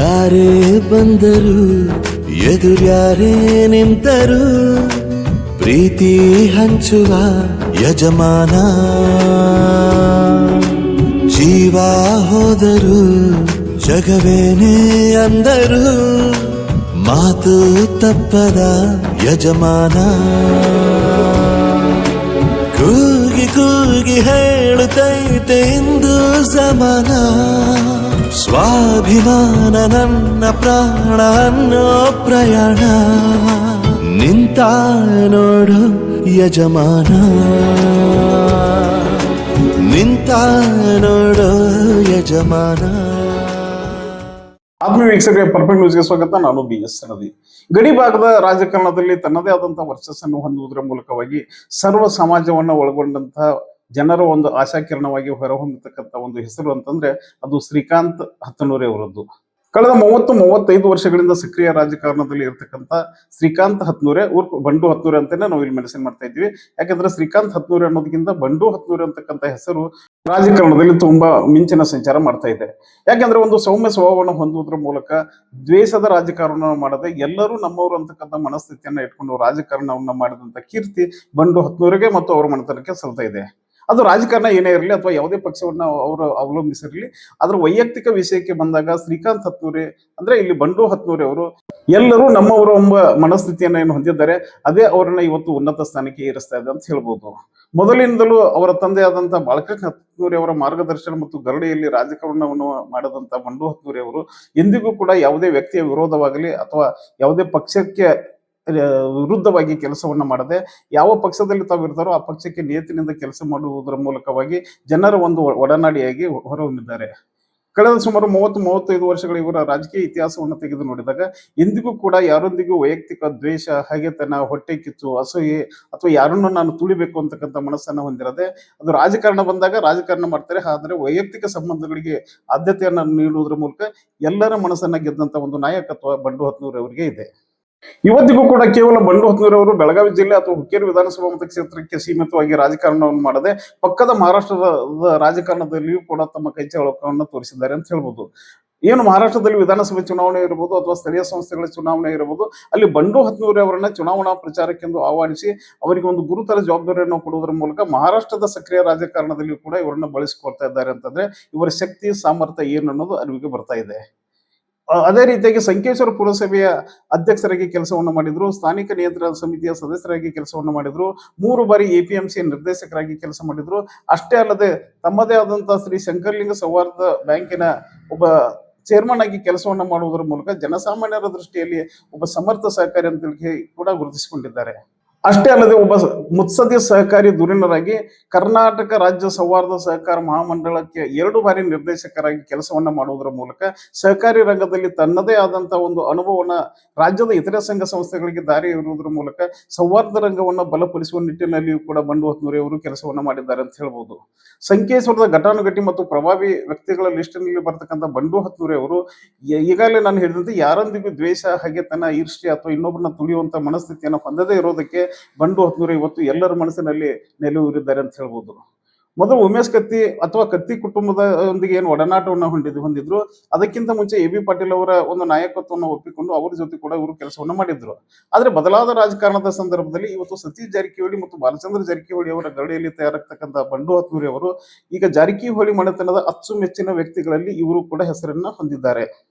ಯಾರೇ ಬಂದರು ಎದುರ್ಯಾರೇ ನಿಂತರು ಪ್ರೀತಿ ಹಂಚುವ ಯಜಮಾನ. ಜೀವ ಹೋದರು ಜಗವೇನೇ ಅಂದರು ಮಾತು ತಪ್ಪದ ಯಜಮಾನ. ಕೂಗಿ ಕೂಗಿ ಹೇಳುತ್ತೈತೆ ಇಂದು ಸಮಾನ. ಸ್ವಾಭಿಮಾನ ನನ್ನ ಪ್ರಾಣ ಅನ್ನೋ ಪ್ರಯಾಣ. ನಿಂತ ನೋಡು ಯಜಮಾನ, ನಿಂತ ನೋಡು ಯಜಮಾನ. ಆತ್ಮೀಯ ವೀಕ್ಷಕರಿಗೆ ಪರ್ಫೆಕ್ಟ್ ನ್ಯೂಸ್ಗೆ ಸ್ವಾಗತ. ನಾನು BS ಸನದಿ. ಗಡಿ ಭಾಗದ ರಾಜಕಾರಣದಲ್ಲಿ ತನ್ನದೇ ಆದಂತಹ ವರ್ಚಸ್ಸನ್ನು ಹೊಂದುವುದರ ಮೂಲಕವಾಗಿ ಸರ್ವ ಸಮಾಜವನ್ನು ಒಳಗೊಂಡಂತಹ ಜನರ ಒಂದು ಆಶಾಕಿರಣವಾಗಿ ಹೊರಹೊಮ್ಮತಕ್ಕಂಥ ಒಂದು ಹೆಸರು ಅಂತಂದ್ರೆ ಅದು ಶ್ರೀಕಾಂತ್ ಹತ್ತನೂರಿ ಅವರದ್ದು. ಕಳೆದ 30-35 ವರ್ಷಗಳಿಂದ ಸಕ್ರಿಯ ರಾಜಕಾರಣದಲ್ಲಿ ಇರತಕ್ಕಂಥ ಶ್ರೀಕಾಂತ್ ಹತ್ತನೂರೆ ಉರ್ಫ್ ಬಂಡು ಹತ್ತನೂರೆ ಅಂತಾನೆ ನಾವು ಇಲ್ಲಿ ಮೆನ್ಷನ್ ಮಾಡ್ತಾ ಇದ್ವಿ. ಯಾಕಂದ್ರೆ ಶ್ರೀಕಾಂತ್ ಹತ್ತನೂರೆ ಅನ್ನೋದಕ್ಕಿಂತ ಬಂಡು ಹತ್ತನೂರೆ ಅಂತಕ್ಕಂಥ ಹೆಸರು ರಾಜಕಾರಣದಲ್ಲಿ ತುಂಬಾ ಮಿಂಚಿನ ಸಂಚಾರ ಮಾಡ್ತಾ ಇದೆ. ಯಾಕಂದ್ರೆ ಒಂದು ಸೌಮ್ಯ ಸ್ವಭಾವವನ್ನು ಹೊಂದುವುದರ ಮೂಲಕ ದ್ವೇಷದ ರಾಜಕಾರಣ ಮಾಡದೆ ಎಲ್ಲರೂ ನಮ್ಮವರು ಅಂತಕ್ಕಂಥ ಮನಸ್ಥಿತಿಯನ್ನ ಇಟ್ಕೊಂಡು ರಾಜಕಾರಣವನ್ನ ಮಾಡಿದಂತ ಕೀರ್ತಿ ಬಂಡು ಹತ್ತನೂರಿಗೆ ಮತ್ತು ಅವರ ಮನೆತನಕ್ಕೆ ಸಲ್ತಾ ಇದೆ. ಅದು ರಾಜಕಾರಣ ಏನೇ ಇರಲಿ ಅಥವಾ ಯಾವುದೇ ಪಕ್ಷವನ್ನ ಅವರು ಅವಲಂಬಿಸಿರಲಿ, ಅದ್ರ ವೈಯಕ್ತಿಕ ವಿಷಯಕ್ಕೆ ಬಂದಾಗ ಶ್ರೀಕಾಂತ್ ಹತ್ತನೂರಿ ಅಂದ್ರೆ ಇಲ್ಲಿ ಬಂಡು ಹತ್ತನೂರಿ ಅವರು ಎಲ್ಲರೂ ನಮ್ಮವರು ಎಂಬ ಮನಸ್ಥಿತಿಯನ್ನ ಏನು ಹೊಂದಿದ್ದಾರೆ, ಅದೇ ಅವರನ್ನ ಇವತ್ತು ಉನ್ನತ ಸ್ಥಾನಕ್ಕೆ ಏರಿಸ್ತಾ ಇದೆ ಅಂತ ಹೇಳ್ಬೋದು. ಮೊದಲಿನಿಂದಲೂ ಅವರ ತಂದೆ ಆದಂತಹ ಬಾಲಕೃಷ್ಣ ಹತ್ತನೂರಿ ಅವರ ಮಾರ್ಗದರ್ಶನ ಮತ್ತು ಗರಡಿಯಲ್ಲಿ ರಾಜಕಾರಣವನ್ನು ಮಾಡದಂತ ಬಂಡು ಹತ್ತನೂರಿ ಅವರು ಎಂದಿಗೂ ಕೂಡ ಯಾವುದೇ ವ್ಯಕ್ತಿಯ ವಿರೋಧವಾಗಲಿ ಅಥವಾ ಯಾವುದೇ ಪಕ್ಷಕ್ಕೆ ವಿರುದ್ಧವಾಗಿ ಕೆಲಸವನ್ನ ಮಾಡದೆ ಯಾವ ಪಕ್ಷದಲ್ಲಿ ತಾವು ಇರ್ತಾರೋ ಆ ಪಕ್ಷಕ್ಕೆ ನಿಯತ್ತಿನಿಂದ ಕೆಲಸ ಮಾಡುವುದರ ಮೂಲಕವಾಗಿ ಜನರ ಒಂದು ಒಡನಾಡಿಯಾಗಿ ಹೊರಹೊಮ್ಮಿದ್ದಾರೆ. ಕಳೆದ ಸುಮಾರು 30-35 ವರ್ಷಗಳ ಇವರ ರಾಜಕೀಯ ಇತಿಹಾಸವನ್ನು ತೆಗೆದು ನೋಡಿದಾಗ ಎಂದಿಗೂ ಕೂಡ ಯಾರೊಂದಿಗೂ ವೈಯಕ್ತಿಕ ದ್ವೇಷ, ಹಗೆತನ, ಹೊಟ್ಟೆ ಕಿಚ್ಚು, ಅಸೂಯೆ ಅಥವಾ ಯಾರನ್ನು ನಾನು ತುಳಿಬೇಕು ಅಂತಕ್ಕಂಥ ಮನಸ್ಸನ್ನು ಹೊಂದಿರದೆ ಅದು ರಾಜಕಾರಣ ಬಂದಾಗ ರಾಜಕಾರಣ ಮಾಡ್ತಾರೆ. ಆದರೆ ವೈಯಕ್ತಿಕ ಸಂಬಂಧಗಳಿಗೆ ಆದ್ಯತೆಯನ್ನು ನೀಡುವುದರ ಮೂಲಕ ಎಲ್ಲರ ಮನಸ್ಸನ್ನ ಗೆದ್ದಂತ ಒಂದು ನಾಯಕತ್ವ ಬಂಡು ಹತ್ತನೂರಿ ಅವರಿಗೆ ಇದೆ. ಇವತ್ತಿಗೂ ಕೂಡ ಕೇವಲ ಬಂಡು ಹತ್ತನೂರಿ ಅವರು ಬೆಳಗಾವಿ ಜಿಲ್ಲೆ ಅಥವಾ ಹುಕ್ಕೇರಿ ವಿಧಾನಸಭಾ ಮತಕ್ಷೇತ್ರಕ್ಕೆ ಸೀಮಿತವಾಗಿ ರಾಜಕಾರಣವನ್ನು ಮಾಡದೆ ಪಕ್ಕದ ಮಹಾರಾಷ್ಟ್ರದ ರಾಜಕಾರಣದಲ್ಲಿಯೂ ಕೂಡ ತಮ್ಮ ಕೈಚಳಕವನ್ನು ತೋರಿಸಿದ್ದಾರೆ ಅಂತ ಹೇಳ್ಬೋದು. ಏನು ಮಹಾರಾಷ್ಟ್ರದಲ್ಲಿ ವಿಧಾನಸಭೆ ಚುನಾವಣೆ ಇರಬಹುದು ಅಥವಾ ಸ್ಥಳೀಯ ಸಂಸ್ಥೆಗಳ ಚುನಾವಣೆ ಇರಬಹುದು, ಅಲ್ಲಿ ಬಂಡು ಹತ್ತನೂರಿ ಅವರನ್ನ ಚುನಾವಣಾ ಪ್ರಚಾರಕ್ಕೆಂದು ಆಹ್ವಾನಿಸಿ ಅವರಿಗೆ ಒಂದು ಗುರುತರ ಜವಾಬ್ದಾರಿಯನ್ನು ಕೊಡುವುದರ ಮೂಲಕ ಮಹಾರಾಷ್ಟ್ರದ ಸಕ್ರಿಯ ರಾಜಕಾರಣದಲ್ಲಿಯೂ ಕೂಡ ಇವರನ್ನ ಬಳಸಿಕೊಳ್ತಾ ಇದ್ದಾರೆ ಅಂತಂದ್ರೆ ಇವರ ಶಕ್ತಿ ಸಾಮರ್ಥ್ಯ ಏನು ಅನ್ನೋದು ಅರಿವಿಗೆ ಬರ್ತಾ ಇದೆ. ಅದೇ ರೀತಿಯಾಗಿ ಸಂಕೇಶ್ವರ ಪುರಸಭೆಯ ಅಧ್ಯಕ್ಷರಾಗಿ ಕೆಲಸವನ್ನು ಮಾಡಿದ್ರು, ಸ್ಥಾನಿಕ ನಿಯಂತ್ರಣ ಸಮಿತಿಯ ಸದಸ್ಯರಾಗಿ ಕೆಲಸವನ್ನು ಮಾಡಿದ್ರು, 3 ಬಾರಿ APMC ನಿರ್ದೇಶಕರಾಗಿ ಕೆಲಸ ಮಾಡಿದ್ರು. ಅಷ್ಟೇ ಅಲ್ಲದೆ ತಮ್ಮದೇ ಆದಂತಹ ಶ್ರೀ ಶಂಕರಲಿಂಗ ಸೌಹಾರ್ದ ಬ್ಯಾಂಕಿನ ಒಬ್ಬ ಚೇರ್ಮನ್ ಆಗಿ ಕೆಲಸವನ್ನ ಮಾಡುವುದರ ಮೂಲಕ ಜನಸಾಮಾನ್ಯರ ದೃಷ್ಟಿಯಲ್ಲಿ ಒಬ್ಬ ಸಮರ್ಥ ಸಹಕಾರಿ ಅಂತ ಕೂಡ ಗುರುತಿಸಿಕೊಂಡಿದ್ದಾರೆ. ಅಷ್ಟೇ ಅಲ್ಲದೆ ಒಬ್ಬ ಮುತ್ಸದ್ದಿ ಸಹಕಾರಿ ಧುರೀಣರಾಗಿ ಕರ್ನಾಟಕ ರಾಜ್ಯ ಸೌಹಾರ್ದ ಸಹಕಾರ ಮಹಾಮಂಡಳಕ್ಕೆ 2 ಬಾರಿ ನಿರ್ದೇಶಕರಾಗಿ ಕೆಲಸವನ್ನ ಮಾಡುವುದರ ಮೂಲಕ ಸಹಕಾರಿ ರಂಗದಲ್ಲಿ ತನ್ನದೇ ಆದಂತಹ ಒಂದು ಅನುಭವವನ್ನ ರಾಜ್ಯದ ಇತರೆ ಸಂಘ ಸಂಸ್ಥೆಗಳಿಗೆ ದಾರಿ ಇರುವುದರ ಮೂಲಕ ಸೌಹಾರ್ದ ರಂಗವನ್ನು ಬಲಪಡಿಸುವ ನಿಟ್ಟಿನಲ್ಲಿಯೂ ಕೂಡ ಬಂಡು ಹತ್ತನೂರಿ ಅವರು ಕೆಲಸವನ್ನ ಮಾಡಿದ್ದಾರೆ ಅಂತ ಹೇಳ್ಬೋದು. ಸಂಕೇಶ್ವರದ ಘಟಾನುಘಟಿ ಮತ್ತು ಪ್ರಭಾವಿ ವ್ಯಕ್ತಿಗಳ ಲಿಸ್ಟ್ನಲ್ಲಿ ಬರ್ತಕ್ಕಂಥ ಬಂಡು ಹತ್ತನೂರಿ ಅವರು ಈಗಾಗಲೇ ನಾನು ಹೇಳಿದಂತೆ ಯಾರೊಂದಿಗೂ ದ್ವೇಷ, ಹಗೆತನ, ಈರ್ಷ್ಯೆ ಅಥವಾ ಇನ್ನೊಬ್ಬರನ್ನ ತುಳಿಯುವಂತ ಮನಸ್ಥಿತಿಯನ್ನು ಹೊಂದದೇ ಇರೋದಕ್ಕೆ ಬಂಡು ಹತ್ತನೂರಿ ಇವತ್ತು ಎಲ್ಲರ ಮನಸ್ಸಿನಲ್ಲಿ ನೆಲೆಯೂರಿದ್ದಾರೆ ಅಂತ ಹೇಳ್ಬೋದು. ಮೊದಲು ಉಮೇಶ್ ಕತ್ತಿ ಅಥವಾ ಕತ್ತಿ ಕುಟುಂಬದೊಂದಿಗೆ ಏನು ಒಡನಾಟವನ್ನು ಹೊಂದಿದ್ರು, ಅದಕ್ಕಿಂತ ಮುಂಚೆ AB ಪಾಟೀಲ್ ಅವರ ಒಂದು ನಾಯಕತ್ವವನ್ನು ಒಪ್ಪಿಕೊಂಡು ಅವರ ಜೊತೆ ಕೂಡ ಇವರು ಕೆಲಸವನ್ನು ಮಾಡಿದ್ರು. ಆದ್ರೆ ಬದಲಾದ ರಾಜಕಾರಣದ ಸಂದರ್ಭದಲ್ಲಿ ಇವತ್ತು ಸತೀಶ್ ಜಾರಕಿಹೊಳಿ ಮತ್ತು ಬಾಲಚಂದ್ರ ಜಾರಕಿಹೊಳಿ ಅವರ ಗರಡಿಯಲ್ಲಿ ತಯಾರಾಗ್ತಕ್ಕಂಥ ಬಂಡು ಹತ್ತನೂರಿ ಅವರು ಈಗ ಜಾರಕಿಹೊಳಿ ಮನೆತನದ ಅಚ್ಚುಮೆಚ್ಚಿನ ವ್ಯಕ್ತಿಗಳಲ್ಲಿ ಇವರು ಕೂಡ ಹೆಸರನ್ನ ಹೊಂದಿದ್ದಾರೆ.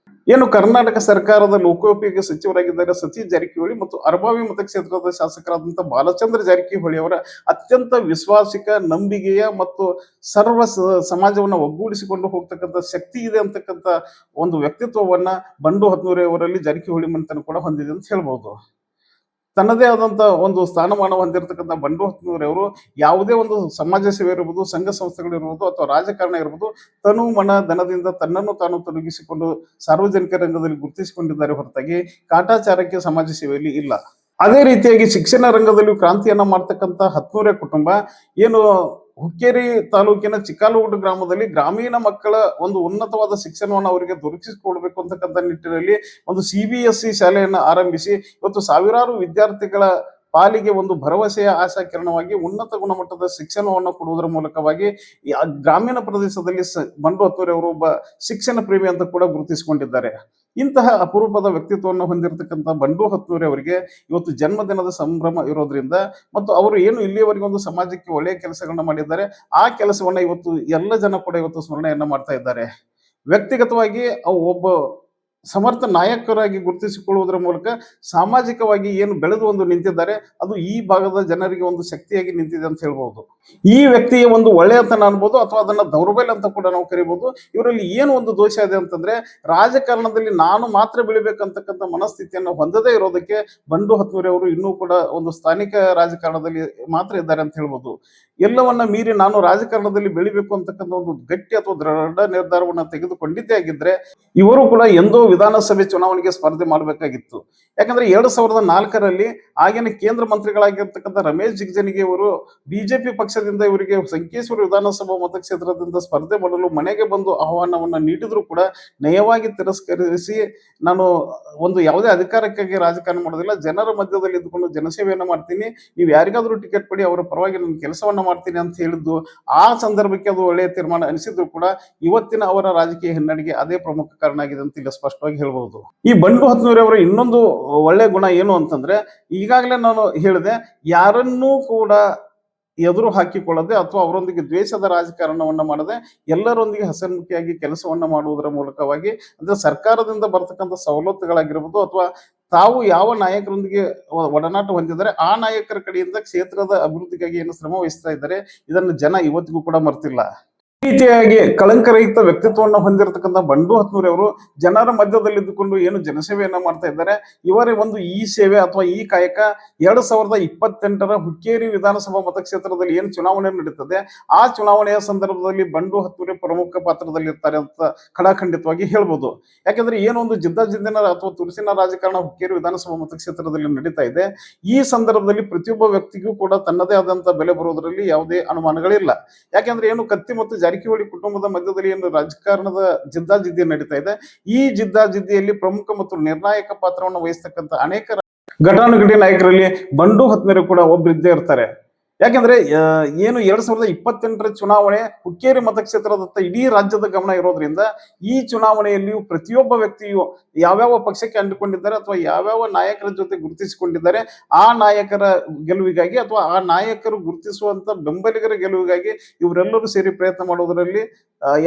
ಏನು ಕರ್ನಾಟಕ ಸರ್ಕಾರದ ಲೋಕೋಪಯೋಗಿ ಸಚಿವರಾಗಿದ್ದಾರೆ ಸತೀಶ್ ಜಾರಕಿಹೊಳಿ ಮತ್ತು ಅರಭಾವಿ ಮತಕ್ಷೇತ್ರದ ಶಾಸಕರಾದಂತಹ ಬಾಲಚಂದ್ರ ಜಾರಕಿಹೊಳಿ ಅವರ ಅತ್ಯಂತ ವಿಶ್ವಾಸಿಕ, ನಂಬಿಕೆಯ ಮತ್ತು ಸರ್ವ ಸಮಾಜವನ್ನ ಒಗ್ಗೂಡಿಸಿಕೊಂಡು ಹೋಗ್ತಕ್ಕಂಥ ಶಕ್ತಿ ಇದೆ ಅಂತಕ್ಕಂಥ ಒಂದು ವ್ಯಕ್ತಿತ್ವವನ್ನ ಬಂಡು ಹತ್ತನೂರಿ ಅವರಲ್ಲಿ ಜಾರಕಿಹೊಳಿ ಮನೆತನ ಕೂಡ ಹೊಂದಿದೆ ಅಂತ ಹೇಳ್ಬಹುದು. ತನ್ನದೇ ಆದಂತ ಒಂದು ಸ್ಥಾನಮಾನ ಹೊಂದಿರತಕ್ಕಂಥ ಬಂಡು ಹತ್ತನೂರಿ ಅವರು ಯಾವುದೇ ಒಂದು ಸಮಾಜ ಸೇವೆ ಇರಬಹುದು, ಸಂಘ ಸಂಸ್ಥೆಗಳಿರ್ಬೋದು ಅಥವಾ ರಾಜಕಾರಣ ಇರಬಹುದು, ತನು ಮನ ಧನದಿಂದ ತನ್ನನ್ನು ತಾನು ತೊಡಗಿಸಿಕೊಂಡು ಸಾರ್ವಜನಿಕ ರಂಗದಲ್ಲಿ ಗುರುತಿಸಿಕೊಂಡಿದ್ದಾರೆ ಹೊರತಾಗಿ ಕಾಟಾಚಾರಕ್ಕೆ ಸಮಾಜ ಸೇವೆಯಲ್ಲಿ ಇಲ್ಲ. ಅದೇ ರೀತಿಯಾಗಿ ಶಿಕ್ಷಣ ರಂಗದಲ್ಲೂ ಕ್ರಾಂತಿಯನ್ನ ಮಾಡ್ತಕ್ಕಂಥ ಹತ್ತನೂರಿ ಕುಟುಂಬ ಏನು ಹುಕ್ಕೇರಿ ತಾಲೂಕಿನ ಚಿಕ್ಕಾಲೂಗುಡ್ಡ ಗ್ರಾಮದಲ್ಲಿ ಗ್ರಾಮೀಣ ಮಕ್ಕಳ ಒಂದು ಉನ್ನತವಾದ ಶಿಕ್ಷಣವನ್ನು ಅವರಿಗೆ ದೊರಕಿಸಿಕೊಡ್ಬೇಕು ಅಂತಕ್ಕಂಥ ನಿಟ್ಟಿನಲ್ಲಿ ಒಂದು CBSE ಶಾಲೆಯನ್ನು ಆರಂಭಿಸಿ ಇವತ್ತು ಸಾವಿರಾರು ವಿದ್ಯಾರ್ಥಿಗಳ ಪಾಲಿಗೆ ಒಂದು ಭರವಸೆಯ ಆಶಾಕಿರಣವಾಗಿ ಉನ್ನತ ಗುಣಮಟ್ಟದ ಶಿಕ್ಷಣವನ್ನು ಕೊಡುವುದರ ಮೂಲಕವಾಗಿ ಗ್ರಾಮೀಣ ಪ್ರದೇಶದಲ್ಲಿ ಬಂಡು ಹತ್ತನೂರಿ ಅವರು ಒಬ್ಬ ಶಿಕ್ಷಣ ಪ್ರೇಮಿ ಅಂತ ಕೂಡ ಗುರುತಿಸಿಕೊಂಡಿದ್ದಾರೆ. ಇಂತಹ ಅಪರೂಪದ ವ್ಯಕ್ತಿತ್ವವನ್ನು ಹೊಂದಿರತಕ್ಕಂಥ ಬಂಡು ಹತ್ನೂರಿ ಅವರಿಗೆ ಇವತ್ತು ಜನ್ಮದಿನದ ಸಂಭ್ರಮ ಇರೋದ್ರಿಂದ ಮತ್ತು ಅವರು ಏನು ಇಲ್ಲಿಯವರೆಗೆ ಒಂದು ಸಮಾಜಕ್ಕೆ ಒಳ್ಳೆಯ ಕೆಲಸಗಳನ್ನ ಮಾಡಿದ್ದಾರೆ, ಆ ಕೆಲಸವನ್ನ ಇವತ್ತು ಎಲ್ಲ ಜನ ಕೂಡ ಇವತ್ತು ಸ್ಮರಣೆಯನ್ನ ಮಾಡ್ತಾ ಇದ್ದಾರೆ. ವ್ಯಕ್ತಿಗತವಾಗಿ ಒಬ್ಬ ಸಮರ್ಥ ನಾಯಕರಾಗಿ ಗುರುತಿಸಿಕೊಳ್ಳುವುದರ ಮೂಲಕ ಸಾಮಾಜಿಕವಾಗಿ ಏನು ಬೆಳೆದು ಒಂದು ನಿಂತಿದ್ದಾರೆ, ಅದು ಈ ಭಾಗದ ಜನರಿಗೆ ಒಂದು ಶಕ್ತಿಯಾಗಿ ನಿಂತಿದೆ ಅಂತ ಹೇಳ್ಬೋದು. ಈ ವ್ಯಕ್ತಿಯ ಒಂದು ಒಳ್ಳೆಯತನ ಅನ್ಬೋದು ಅಥವಾ ಅದನ್ನ ದೌರ್ಬಲ್ಯ ಅಂತ ಕೂಡ ನಾವು ಕರಿಬಹುದು. ಇವರಲ್ಲಿ ಏನು ಒಂದು ದೋಷ ಇದೆ ಅಂತಂದ್ರೆ, ರಾಜಕಾರಣದಲ್ಲಿ ನಾನು ಮಾತ್ರ ಬೆಳಿಬೇಕಂತಕ್ಕಂಥ ಮನಸ್ಥಿತಿಯನ್ನು ಹೊಂದದೇ ಇರೋದಕ್ಕೆ ಬಂಡು ಹತ್ನೂರಿ ಅವರು ಇನ್ನೂ ಕೂಡ ಒಂದು ಸ್ಥಾನಿಕ ರಾಜಕಾರಣದಲ್ಲಿ ಮಾತ್ರ ಇದ್ದಾರೆ ಅಂತ ಹೇಳ್ಬೋದು. ಎಲ್ಲವನ್ನ ಮೀರಿ ನಾನು ರಾಜಕಾರಣದಲ್ಲಿ ಬೆಳಿಬೇಕು ಅಂತಕ್ಕಂಥ ಒಂದು ಗಟ್ಟಿ ಅಥವಾ ದೃಢ ನಿರ್ಧಾರವನ್ನ ತೆಗೆದುಕೊಂಡಿದ್ದೇ ಆಗಿದ್ರೆ ಇವರು ಕೂಡ ಎಂದೋ ವಿಧಾನಸಭೆ ಚುನಾವಣೆಗೆ ಸ್ಪರ್ಧೆ ಮಾಡಬೇಕಾಗಿತ್ತು. ಯಾಕಂದ್ರೆ 2004ರಲ್ಲಿ ಆಗಿನ ಕೇಂದ್ರ ಮಂತ್ರಿಗಳಾಗಿರ್ತಕ್ಕಂಥ ರಮೇಶ್ ಜಿಗಜಿಣಗಿ ಅವರು ಬಿಜೆಪಿ ಪಕ್ಷದಿಂದ ಇವರಿಗೆ ಸಂಕೇಶ್ವರ ವಿಧಾನಸಭಾ ಮತಕ್ಷೇತ್ರದಿಂದ ಸ್ಪರ್ಧೆ ಮಾಡಲು ಮನೆಗೆ ಬಂದು ಆಹ್ವಾನವನ್ನ ನೀಡಿದ್ರು ಕೂಡ ನಯವಾಗಿ ತಿರಸ್ಕರಿಸಿ, ನಾನು ಒಂದು ಯಾವುದೇ ಅಧಿಕಾರಕ್ಕಾಗಿ ರಾಜಕಾರಣ ಮಾಡೋದಿಲ್ಲ, ಜನರ ಮಧ್ಯದಲ್ಲಿ ಇದ್ದುಕೊಂಡು ಜನಸೇವೆಯನ್ನು ಮಾಡ್ತೀನಿ, ನೀವು ಯಾರಿಗಾದ್ರೂ ಟಿಕೆಟ್ ಕೊಡಿ, ಅವರ ಪರವಾಗಿ ನಾನು ಕೆಲಸವನ್ನ ಮಾಡ್ತೀನಿ ಅಂತ ಹೇಳಿದ್ದು ಆ ಸಂದರ್ಭಕ್ಕೆ ಅದು ಒಳ್ಳೆಯ ತೀರ್ಮಾನ ಅನಿಸಿದ್ರು ಕೂಡ ಇವತ್ತಿನ ಅವರ ರಾಜಕೀಯ ಹಿನ್ನಡೆಗೆ ಅದೇ ಪ್ರಮುಖ ಕಾರಣ ಆಗಿದೆ ಅಂತ ಇಲ್ಲಿ ಸ್ಪಷ್ಟವಾಗಿ ಹೇಳ್ಬಹುದು. ಈ ಬಂಡು ಹತ್ನೂರಿ ಅವರ ಇನ್ನೊಂದು ಒಳ್ಳೆ ಗುಣ ಏನು ಅಂತಂದ್ರೆ, ಈಗಾಗಲೇ ನಾನು ಹೇಳಿದೆ, ಯಾರನ್ನೂ ಕೂಡ ಎದುರು ಹಾಕಿಕೊಳ್ಳದೆ ಅಥವಾ ಅವರೊಂದಿಗೆ ದ್ವೇಷದ ರಾಜಕಾರಣವನ್ನ ಮಾಡದೆ ಎಲ್ಲರೊಂದಿಗೆ ಹಸನ್ಮುಖಿಯಾಗಿ ಕೆಲಸವನ್ನ ಮಾಡುವುದರ ಮೂಲಕವಾಗಿ, ಅಂದ್ರೆ ಸರ್ಕಾರದಿಂದ ಬರ್ತಕ್ಕಂಥ ಸವಲತ್ತುಗಳಾಗಿರ್ಬೋದು ಅಥವಾ ತಾವು ಯಾವ ನಾಯಕರೊಂದಿಗೆ ಒಡನಾಟ ಹೊಂದಿದ್ದಾರೆ ಆ ನಾಯಕರ ಕಡೆಯಿಂದ ಕ್ಷೇತ್ರದ ಅಭಿವೃದ್ಧಿಗಾಗಿ ಏನು ಶ್ರಮ ವಹಿಸ್ತಾ ಇದ್ದಾರೆ, ಇದನ್ನು ಜನ ಇವತ್ತಿಗೂ ಕೂಡ ಮರ್ತಿಲ್ಲ. ಈ ರೀತಿಯಾಗಿ ಕಳಂಕರಹಿತ ವ್ಯಕ್ತಿತ್ವವನ್ನು ಹೊಂದಿರತಕ್ಕಂಥ ಬಂಡು ಹತ್ನೂರಿ ಅವರು ಜನರ ಮಧ್ಯದಲ್ಲಿದ್ದುಕೊಂಡು ಏನು ಜನಸೇವೆಯನ್ನ ಮಾಡ್ತಾ ಇದ್ದಾರೆ, ಇವರೇ ಒಂದು ಈ ಸೇವೆ ಅಥವಾ ಈ ಕಾಯಕ 2028ರ ಹುಕ್ಕೇರಿ ವಿಧಾನಸಭಾ ಮತಕ್ಷೇತ್ರದಲ್ಲಿ ಏನು ಚುನಾವಣೆ ನಡೀತದೆ ಆ ಚುನಾವಣೆಯ ಸಂದರ್ಭದಲ್ಲಿ ಬಂಡು ಹತ್ನೂರಿ ಪ್ರಮುಖ ಪಾತ್ರದಲ್ಲಿ ಇರ್ತಾರೆ ಅಂತ ಖಡಾಖಂಡಿತವಾಗಿ ಹೇಳ್ಬೋದು. ಯಾಕಂದ್ರೆ ಏನೊಂದು ಜಿದ್ದಾಜಿದ್ದಿನ ಅಥವಾ ತುರುಸಿನ ರಾಜಕಾರಣ ಹುಕ್ಕೇರಿ ವಿಧಾನಸಭಾ ಮತಕ್ಷೇತ್ರದಲ್ಲಿ ನಡೀತಾ ಇದೆ, ಈ ಸಂದರ್ಭದಲ್ಲಿ ಪ್ರತಿಯೊಬ್ಬ ವ್ಯಕ್ತಿಗೂ ಕೂಡ ತನ್ನದೇ ಆದಂತ ಬೆಲೆ ಬರೋದ್ರಲ್ಲಿ ಯಾವುದೇ ಅನುಮಾನಗಳಿಲ್ಲ. ಯಾಕೆಂದ್ರೆ ಏನು ಕತ್ತಿ ಮತ್ತು ಜಾರಕಿಹೊಳಿ ಕುಟುಂಬದ ಮಧ್ಯದಲ್ಲಿ ಏನು ರಾಜಕಾರಣದ ಜಿದ್ದಾಜಿದ್ದಿ ನಡೀತಾ ಇದೆ, ಈ ಜಿದ್ದಾಜಿದ್ದಿಯಲ್ಲಿ ಪ್ರಮುಖ ಮತ್ತು ನಿರ್ಣಾಯಕ ಪಾತ್ರವನ್ನು ವಹಿಸ್ತಕ್ಕಂಥ ಅನೇಕ ಘಟಾನುಘಟಿ ನಾಯಕರಲ್ಲಿ ಬಂಡು ಹತ್ನೂರಿ ಕೂಡ ಒಬ್ಬರಿದ್ದೇ ಇರ್ತಾರೆ. ಯಾಕೆಂದ್ರೆ ಏನು 2028ರ ಚುನಾವಣೆ ಹುಕ್ಕೇರಿ ಮತಕ್ಷೇತ್ರದತ್ತ ಇಡೀ ರಾಜ್ಯದ ಗಮನ ಇರೋದ್ರಿಂದ ಈ ಚುನಾವಣೆಯಲ್ಲಿಯೂ ಪ್ರತಿಯೊಬ್ಬ ವ್ಯಕ್ತಿಯು ಯಾವ್ಯಾವ ಪಕ್ಷಕ್ಕೆ ಅಂಟಿಕೊಂಡಿದ್ದಾರೆ ಅಥವಾ ಯಾವ್ಯಾವ ನಾಯಕರ ಜೊತೆ ಗುರುತಿಸಿಕೊಂಡಿದ್ದಾರೆ ಆ ನಾಯಕರ ಗೆಲುವಿಗಾಗಿ ಅಥವಾ ಆ ನಾಯಕರು ಗುರುತಿಸುವಂತ ಬೆಂಬಲಿಗರ ಗೆಲುವಿಗಾಗಿ ಇವರೆಲ್ಲರೂ ಸೇರಿ ಪ್ರಯತ್ನ ಮಾಡುವುದರಲ್ಲಿ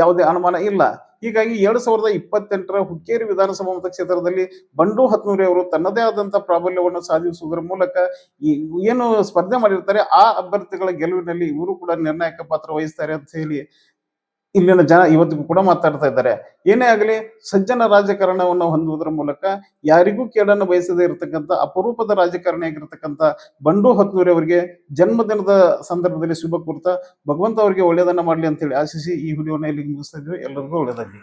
ಯಾವುದೇ ಅನುಮಾನ ಇಲ್ಲ. ಹೀಗಾಗಿ 2028ರ ಹುಕ್ಕೇರಿ ವಿಧಾನಸಭಾ ಮತಕ್ಷೇತ್ರದಲ್ಲಿ ಬಂಡು ಹತ್ನೂರಿ ಅವರು ತನ್ನದೇ ಆದಂತಹ ಪ್ರಾಬಲ್ಯವನ್ನು ಸಾಧಿಸುವುದರ ಮೂಲಕ ಏನು ಸ್ಪರ್ಧೆ ಮಾಡಿರ್ತಾರೆ ಆ ಅಭ್ಯರ್ಥಿಗಳ ಗೆಲುವಿನಲ್ಲಿ ಇವರು ಕೂಡ ನಿರ್ಣಾಯಕ ಪಾತ್ರ ವಹಿಸ್ತಾರೆ ಅಂತ ಹೇಳಿ ಇಲ್ಲಿನ ಜನ ಇವತ್ತಿಗೂ ಕೂಡ ಮಾತಾಡ್ತಾ ಇದ್ದಾರೆ. ಏನೇ ಆಗಲಿ, ಸಜ್ಜನ ರಾಜಕಾರಣವನ್ನು ಹೊಂದುವುದರ ಮೂಲಕ ಯಾರಿಗೂ ಕೇಡನ್ನು ಬಯಸದೇ ಇರತಕ್ಕಂಥ ಅಪರೂಪದ ರಾಜಕಾರಣಿಯಾಗಿರ್ತಕ್ಕಂಥ ಬಂಡು ಹತ್ನೂರಿ ಅವರಿಗೆ ಜನ್ಮದಿನದ ಸಂದರ್ಭದಲ್ಲಿ ಶುಭ ಕೋರ್ತಾ ಭಗವಂತ ಅವರಿಗೆ ಒಳ್ಳೆಯದನ್ನ ಮಾಡಲಿ ಅಂತ ಹೇಳಿ ಆಶಿಸಿ ಈ ವಿಡಿಯೋನ ಇಲ್ಲಿ ಮುಗಿಸ್ತಾ ಇದ್ವಿ. ಎಲ್ಲರಿಗೂ ಒಳ್ಳೆಯದಾಗಲಿ.